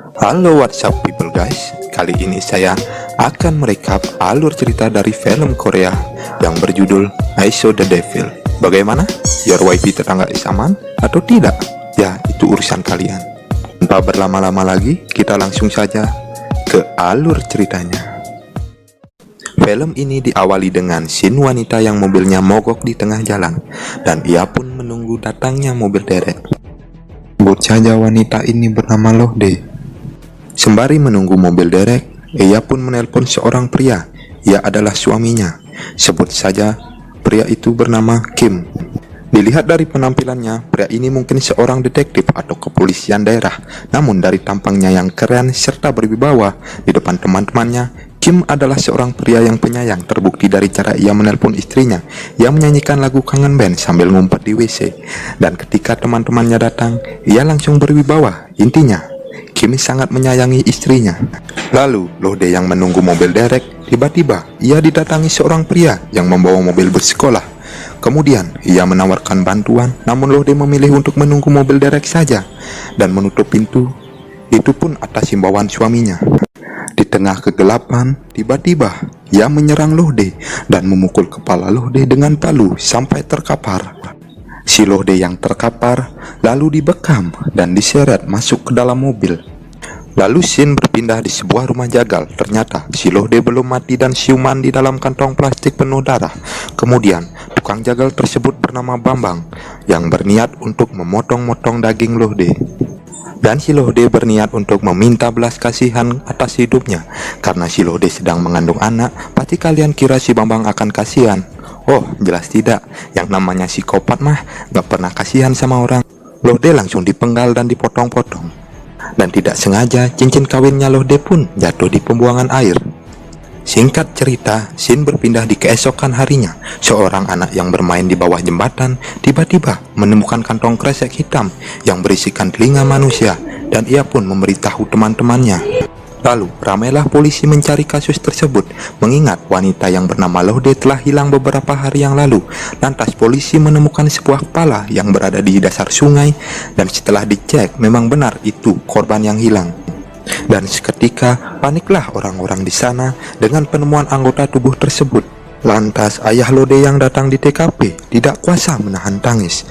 Halo WhatsApp people guys, kali ini saya akan merekap alur cerita dari film Korea yang berjudul I Saw the Devil. Bagaimana? Your wifi tetangga is aman atau tidak? Ya, itu urusan kalian. Tanpa berlama-lama lagi, kita langsung saja ke alur ceritanya. Film ini diawali dengan scene wanita yang mobilnya mogok di tengah jalan, dan ia pun menunggu datangnya mobil derek. Sebut saja wanita ini bernama Lohde. Sembari menunggu mobil derek, ia pun menelpon seorang pria. Ia adalah suaminya. Sebut saja pria itu bernama Kim. Dilihat dari penampilannya, pria ini mungkin seorang detektif atau kepolisian daerah. Namun dari tampangnya yang keren serta berwibawa di depan teman-temannya, Kim adalah seorang pria yang penyayang. Terbukti dari cara ia menelpon istrinya. Ia menyanyikan lagu kangen band sambil ngumpet di WC. Dan ketika teman-temannya datang, ia langsung berwibawa. Intinya, Kim sangat menyayangi istrinya. Lalu, Lohde yang menunggu mobil derek, tiba-tiba ia didatangi seorang pria yang membawa mobil bus sekolah. Kemudian, ia menawarkan bantuan, namun Lohde memilih untuk menunggu mobil derek saja dan menutup pintu. Itu pun atas himbauan suaminya. Di tengah kegelapan, tiba-tiba ia menyerang Lohde dan memukul kepala Lohde dengan palu sampai terkapar. Si Lohde yang terkapar lalu dibekam dan diseret masuk ke dalam mobil. Lalu scene berpindah di sebuah rumah jagal. Ternyata si Lohde belum mati dan siuman di dalam kantong plastik penuh darah. Kemudian tukang jagal tersebut bernama Bambang yang berniat untuk memotong-motong daging Lohde. Dan si Lohde berniat untuk meminta belas kasihan atas hidupnya. Karena si Lohde sedang mengandung anak, pasti kalian kira si Bambang akan kasihan. Oh, jelas tidak. Yang namanya psikopat mah gak pernah kasihan sama orang. Lohde langsung dipenggal dan dipotong-potong. Dan tidak sengaja cincin kawinnya Lohde pun jatuh di pembuangan air. Singkat cerita, scene berpindah di keesokan harinya. Seorang anak yang bermain di bawah jembatan tiba-tiba menemukan kantong kresek hitam yang berisikan telinga manusia, dan ia pun memberitahu teman-temannya. Lalu, ramailah polisi mencari kasus tersebut, mengingat wanita yang bernama Lohde telah hilang beberapa hari yang lalu. Lantas polisi menemukan sebuah kepala yang berada di dasar sungai, dan setelah dicek, memang benar itu korban yang hilang. Dan seketika, paniklah orang-orang di sana dengan penemuan anggota tubuh tersebut. Lantas, ayah Lohde yang datang di TKP tidak kuasa menahan tangis.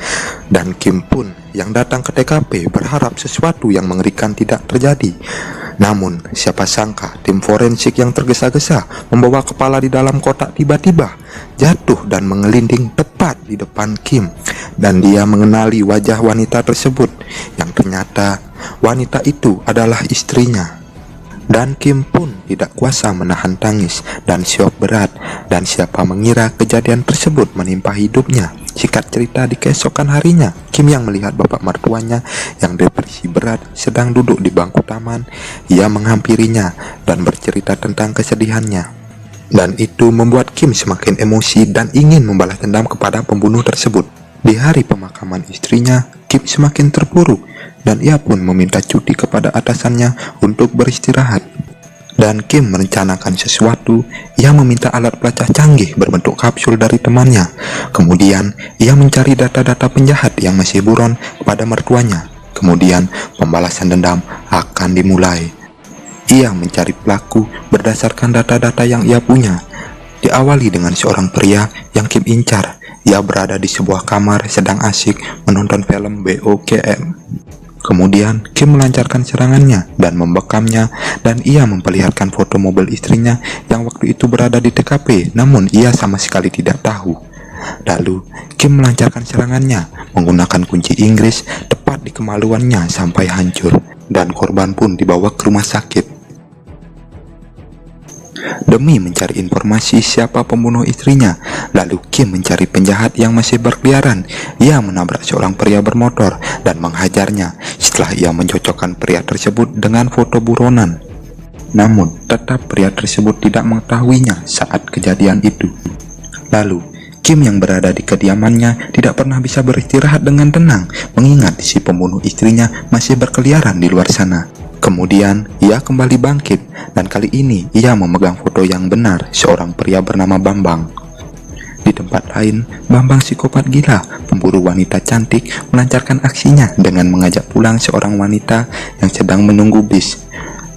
Dan Kim pun yang datang ke TKP berharap sesuatu yang mengerikan tidak terjadi. Namun, siapa sangka tim forensik yang tergesa-gesa membawa kepala di dalam kotak tiba-tiba jatuh dan mengelinding tepat di depan Kim. Dan dia mengenali wajah wanita tersebut, yang ternyata wanita itu adalah istrinya. Dan Kim pun tidak kuasa menahan tangis dan syok berat. Dan siapa mengira kejadian tersebut menimpa hidupnya. Singkat cerita, di keesokan harinya, Kim yang melihat bapak mertuanya yang depresi berat sedang duduk di bangku taman. Ia menghampirinya dan bercerita tentang kesedihannya. Dan itu membuat Kim semakin emosi dan ingin membalas dendam kepada pembunuh tersebut. Di hari pemakaman istrinya, Kim semakin terpuruk dan ia pun meminta cuti kepada atasannya untuk beristirahat. Dan Kim merencanakan sesuatu. Ia meminta alat pelacak canggih berbentuk kapsul dari temannya. Kemudian ia mencari data-data penjahat yang masih buron kepada mertuanya. Kemudian pembalasan dendam akan dimulai. Ia mencari pelaku berdasarkan data-data yang ia punya. Diawali dengan seorang pria yang Kim incar. Ia berada di sebuah kamar sedang asyik menonton film BOKM. Kemudian Kim melancarkan serangannya dan membekamnya, dan ia memperlihatkan foto mobil istrinya yang waktu itu berada di TKP, namun ia sama sekali tidak tahu. Lalu Kim melancarkan serangannya menggunakan kunci Inggris tepat di kemaluannya sampai hancur, dan korban pun dibawa ke rumah sakit. Demi mencari informasi siapa pembunuh istrinya, lalu Kim mencari penjahat yang masih berkeliaran. Ia menabrak seorang pria bermotor dan menghajarnya setelah ia mencocokkan pria tersebut dengan foto buronan. Namun, tetap pria tersebut tidak mengetahuinya saat kejadian itu. Lalu, Kim yang berada di kediamannya tidak pernah bisa beristirahat dengan tenang, mengingat si pembunuh istrinya masih berkeliaran di luar sana. Kemudian ia kembali bangkit, dan kali ini ia memegang foto yang benar seorang pria bernama Bambang. Di Di tempat lain, Bambang psikopat gila, pemburu wanita cantik, melancarkan aksinya dengan mengajak pulang seorang wanita yang sedang menunggu bis.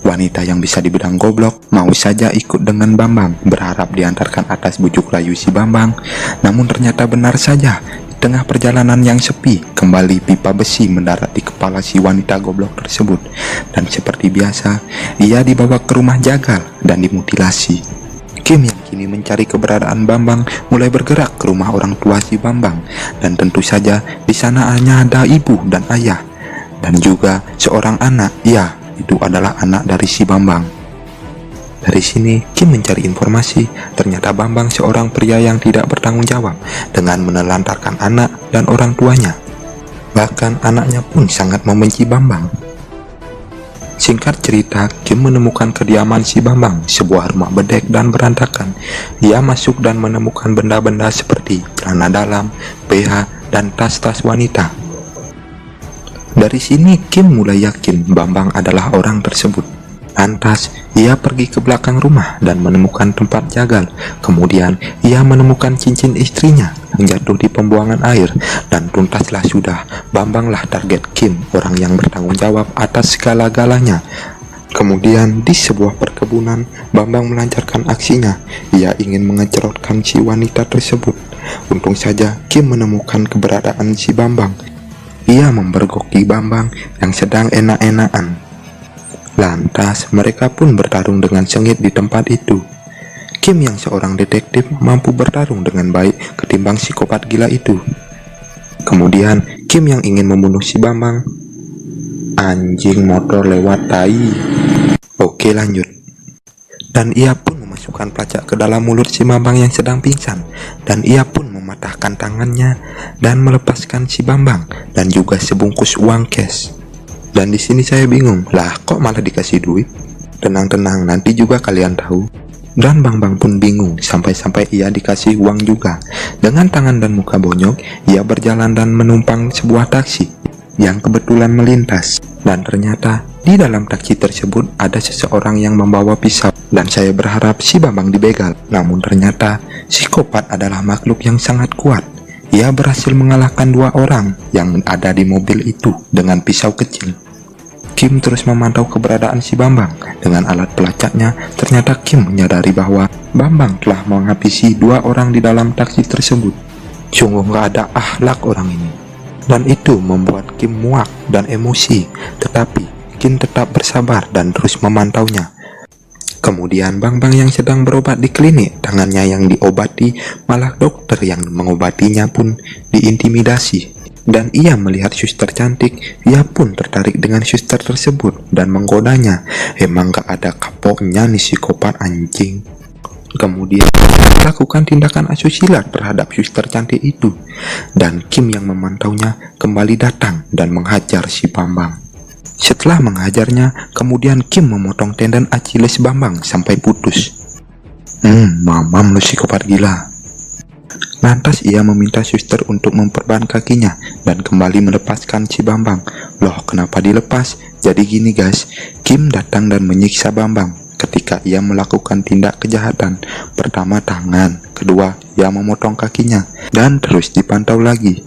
Wanita yang bisa dibilang goblok mau saja ikut dengan Bambang, berharap diantarkan atas bujuk rayu si Bambang. Namun ternyata benar saja, di tengah perjalanan yang sepi, kembali pipa besi mendarat di kepala si wanita goblok tersebut. Dan seperti biasa, ia dibawa ke rumah jagal dan dimutilasi. Kim yang kini mencari keberadaan Bambang mulai bergerak ke rumah orang tua si Bambang, dan tentu saja di sana hanya ada ibu dan ayah dan juga seorang anak. Ya, itu adalah anak dari si Bambang. Dari sini Kim mencari informasi, ternyata Bambang seorang pria yang tidak bertanggung jawab dengan menelantarkan anak dan orang tuanya. Bahkan anaknya pun sangat membenci Bambang. Singkat cerita, Kim menemukan kediaman si Bambang, sebuah rumah bedek dan berantakan. Ia masuk dan menemukan benda-benda seperti celana dalam, BH, dan tas-tas wanita. Dari sini Kim mulai yakin Bambang adalah orang tersebut. Lantas, ia pergi ke belakang rumah dan menemukan tempat jagal. Kemudian, ia menemukan cincin istrinya yang jatuh di pembuangan air. Dan tuntaslah sudah, Bambanglah target Kim, orang yang bertanggung jawab atas segala-galanya. Kemudian, di sebuah perkebunan, Bambang melancarkan aksinya. Ia ingin mengecerotkan si wanita tersebut. Untung saja, Kim menemukan keberadaan si Bambang. Ia membergoki Bambang yang sedang enak-enakan. Lantas mereka pun bertarung dengan sengit di tempat itu. Kim yang seorang detektif mampu bertarung dengan baik ketimbang psikopat gila itu. Kemudian Kim yang ingin membunuh si Bambang. Anjing motor lewat tai. Oke, lanjut. Dan ia pun memasukkan pelacak ke dalam mulut si Bambang yang sedang pingsan. Dan ia pun mematahkan tangannya dan melepaskan si Bambang dan juga sebungkus uang cash. Dan di sini saya bingung, lah kok malah dikasih duit? Tenang-tenang, nanti juga kalian tahu. Dan Bambang pun bingung, sampai-sampai ia dikasih uang juga. Dengan tangan dan muka bonyok, ia berjalan dan menumpang sebuah taksi yang kebetulan melintas. Dan ternyata di dalam taksi tersebut ada seseorang yang membawa pisau. Dan saya berharap si Bambang dibegal. Namun ternyata psikopat adalah makhluk yang sangat kuat. Ia berhasil mengalahkan 2 orang yang ada di mobil itu dengan pisau kecil. Kim terus memantau keberadaan si Bambang dengan alat pelacaknya. Ternyata Kim menyadari bahwa Bambang telah menghabisi 2 orang di dalam taksi tersebut. Sungguh gak ada akhlak orang ini. Dan itu membuat Kim muak dan emosi. Tetapi Kim tetap bersabar dan terus memantaunya. Kemudian Bambang yang sedang berobat di klinik, tangannya yang diobati, malah dokter yang mengobatinya pun diintimidasi. Dan ia melihat suster cantik, ia pun tertarik dengan suster tersebut dan menggodanya. Emang gak ada kapoknya nih psikopat anjing. Kemudian melakukan tindakan asusila terhadap suster cantik itu. Dan Kim yang memantaunya kembali datang dan menghajar si Bambang. Setelah menghajarnya, kemudian Kim memotong tendon Achilles Bambang sampai putus. Mamam lu psikopat gila. Lantas ia meminta suster untuk memperban kakinya dan kembali melepaskan si Bambang. Loh, kenapa dilepas? Jadi gini guys, Kim datang dan menyiksa Bambang ketika ia melakukan tindak kejahatan. Pertama tangan, kedua ia memotong kakinya, dan terus dipantau lagi.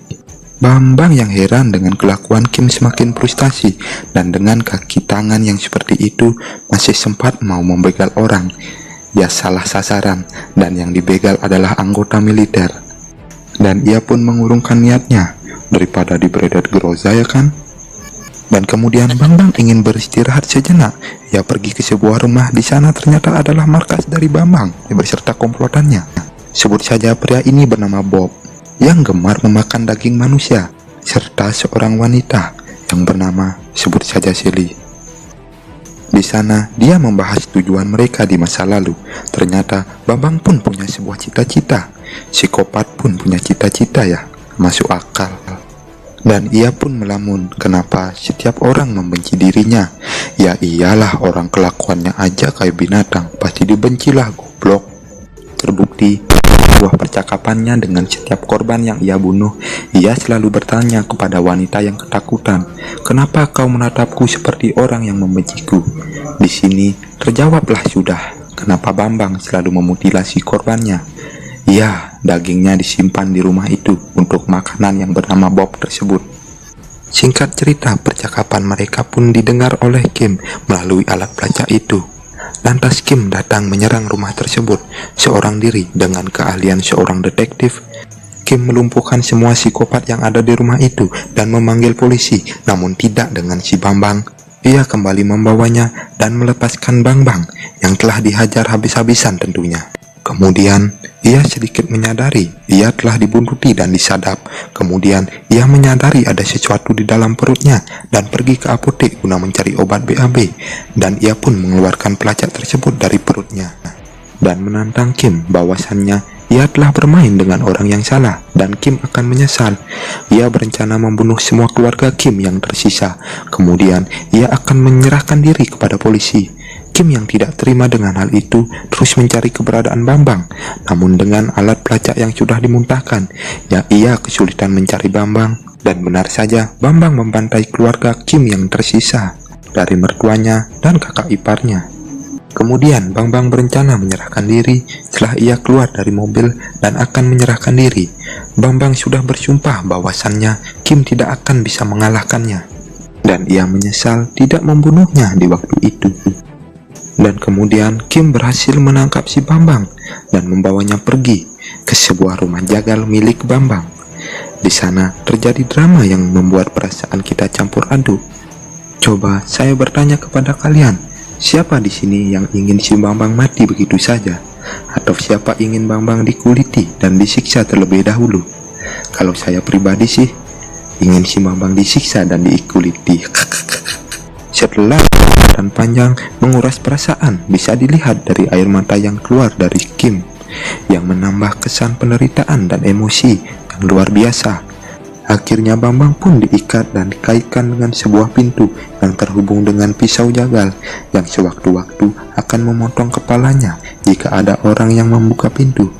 Bambang yang heran dengan kelakuan Kim semakin frustasi, dan dengan kaki tangan yang seperti itu masih sempat mau membegal orang. Ya salah sasaran, dan yang dibegal adalah anggota militer. Dan ia pun mengurungkan niatnya, daripada diberedet groza ya kan? Dan kemudian Bambang ingin beristirahat sejenak. Ia pergi ke sebuah rumah, di sana ternyata adalah markas dari Bambang beserta komplotannya. Sebut saja pria ini bernama Bob, yang gemar memakan daging manusia, serta seorang wanita yang bernama sebut saja Sally. Di sana dia membahas tujuan mereka di masa lalu. Ternyata Bambang pun punya sebuah cita-cita. Psikopat pun punya cita-cita ya, masuk akal. Dan ia pun melamun, kenapa setiap orang membenci dirinya? Ya iyalah, orang kelakuannya aja kayak binatang, pasti dibencilah goblok. Terbukti sebuah percakapannya dengan setiap korban yang ia bunuh, ia selalu bertanya kepada wanita yang ketakutan, "Kenapa kau menatapku seperti orang yang membenciku?" Di sini terjawablah sudah, kenapa Bambang selalu memutilasi korbannya. Ya, dagingnya disimpan di rumah itu untuk makanan yang bernama Bob tersebut. Singkat cerita, percakapan mereka pun didengar oleh Kim melalui alat pelacak itu. Lantas Kim datang menyerang rumah tersebut seorang diri dengan keahlian seorang detektif. Kim melumpuhkan semua psikopat yang ada di rumah itu dan memanggil polisi, namun tidak dengan si Bambang. Ia kembali membawanya dan melepaskan Bambang yang telah dihajar habis-habisan tentunya. Kemudian ia sedikit menyadari ia telah dibuntuti dan disadap. Kemudian ia menyadari ada sesuatu di dalam perutnya dan pergi ke apotek guna mencari obat BAB, dan ia pun mengeluarkan pelacak tersebut dari perutnya dan menantang Kim bahwasannya ia telah bermain dengan orang yang salah dan Kim akan menyesal. Ia berencana membunuh semua keluarga Kim yang tersisa. Kemudian ia akan menyerahkan diri kepada polisi. Kim yang tidak terima dengan hal itu terus mencari keberadaan Bambang. Namun dengan alat pelacak yang sudah dimuntahkan, ya ia kesulitan mencari Bambang. Dan benar saja, Bambang membantai keluarga Kim yang tersisa dari mertuanya dan kakak iparnya. Kemudian Bambang berencana menyerahkan diri setelah ia keluar dari mobil dan akan menyerahkan diri. Bambang sudah bersumpah bahwasannya Kim tidak akan bisa mengalahkannya, dan ia menyesal tidak membunuhnya di waktu itu. Dan kemudian Kim berhasil menangkap si Bambang dan membawanya pergi ke sebuah rumah jagal milik Bambang. Di sana terjadi drama yang membuat perasaan kita campur aduk. Coba saya bertanya kepada kalian, siapa di sini yang ingin si Bambang mati begitu saja? Atau siapa ingin Bambang dikuliti dan disiksa terlebih dahulu? Kalau saya pribadi sih, ingin si Bambang disiksa dan dikuliti. Setelah dan panjang menguras perasaan, bisa dilihat dari air mata yang keluar dari Kim yang menambah kesan penderitaan dan emosi yang luar biasa. Akhirnya Bambang pun diikat dan dikaitkan dengan sebuah pintu yang terhubung dengan pisau jagal yang sewaktu-waktu akan memotong kepalanya jika ada orang yang membuka pintu.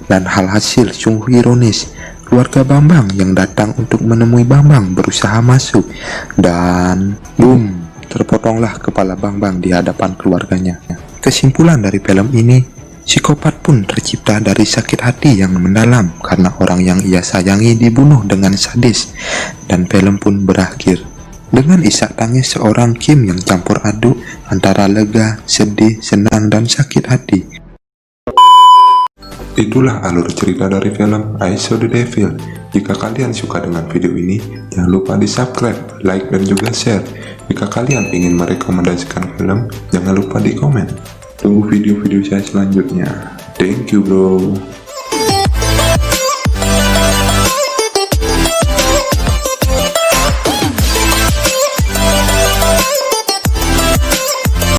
Dan hal hasil sungguh ironis, keluarga Bambang yang datang untuk menemui Bambang berusaha masuk dan boom, terpotonglah kepala Bambang di hadapan keluarganya. Kesimpulan dari film ini, psikopat pun tercipta dari sakit hati yang mendalam karena orang yang ia sayangi dibunuh dengan sadis, dan film pun berakhir dengan isak tangis seorang Kim yang campur aduk antara lega, sedih, senang, dan sakit hati. Itulah alur cerita dari film I Saw the Devil. Jika kalian suka dengan video ini, jangan lupa di subscribe, like, dan juga share. Jika kalian ingin merekomendasikan film, jangan lupa di komen. Tunggu video-video saya selanjutnya. Thank you bro.